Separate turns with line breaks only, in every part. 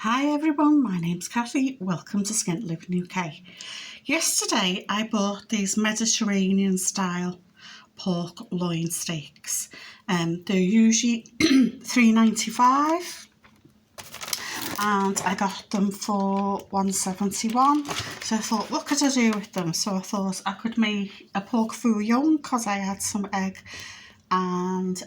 Hi everyone, my name's Cathy. Welcome to Skint Living UK. Yesterday I bought these Mediterranean style pork loin steaks. They're usually £3.95 and I got them for £1.71. So I thought, what could I do with them? So I thought I could make a pork fouillon because I had some egg and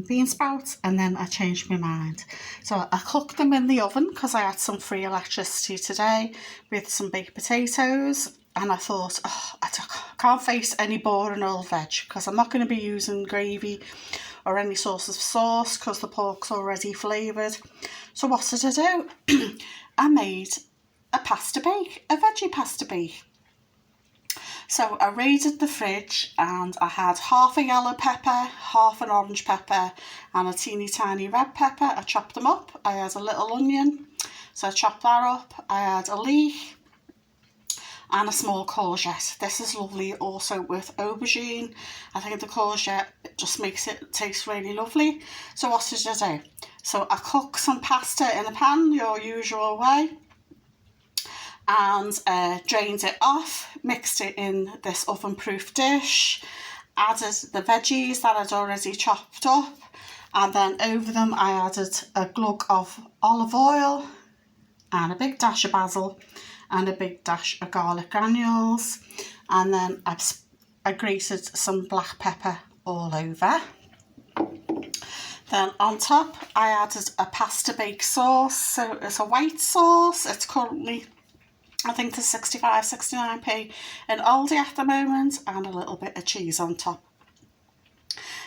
bean sprouts, and then I changed my mind. So I cooked them in the oven because I had some free electricity today with some baked potatoes, and I thought, I can't face any boring old veg because I'm not going to be using gravy or any sort of sauce because the pork's already flavoured. So what did I do? I made a veggie pasta bake. So I raided the fridge and I had half a yellow pepper, half an orange pepper and a teeny tiny red pepper. I chopped them up. I had a little onion, so I chopped that up. I had a leek and a small courgette. This is lovely also with aubergine. I think the courgette just makes it taste really lovely. So what did I do? So I cooked some pasta in a pan, your usual way, and drained it off, mixed it in this oven-proof dish, added the veggies that I'd already chopped up, and then over them I added a glug of olive oil and a big dash of basil and a big dash of garlic granules, and then I grated some black pepper all over. Then on top I added a pasta bake sauce, so it's a white sauce. It's currently, I think, there's 65-69p in Aldi at the moment, and a little bit of cheese on top.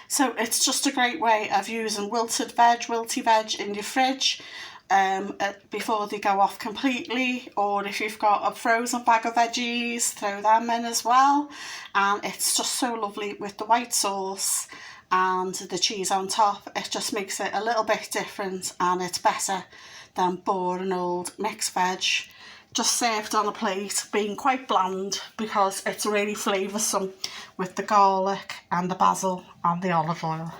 So it's just a great way of using wilty veg in your fridge before they go off completely, or if you've got a frozen bag of veggies, throw them in as well. And it's just so lovely with the white sauce and the cheese on top. It just makes it a little bit different, and it's better than boring old mixed veg just served on a plate, being quite bland, because it's really flavoursome with the garlic and the basil and the olive oil.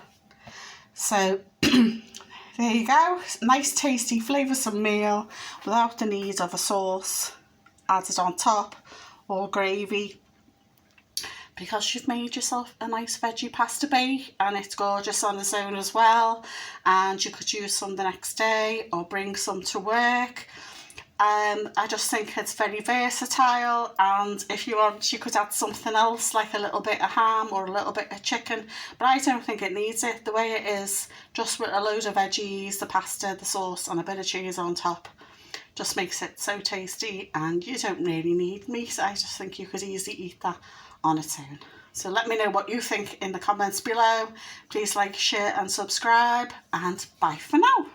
So there you go, nice tasty flavoursome meal without the need of a sauce added on top or gravy, because you've made yourself a nice veggie pasta bake, and it's gorgeous on its own as well, and you could use some the next day or bring some to work. I just think it's very versatile, and if you want, you could add something else like a little bit of ham or a little bit of chicken, but I don't think it needs it the way it is, just with a load of veggies, the pasta, the sauce and a bit of cheese on top. Just makes it so tasty, and you don't really need meat. I just think you could easily eat that on its own. So let me know what you think in the comments below. Please like, share and subscribe, and bye for now.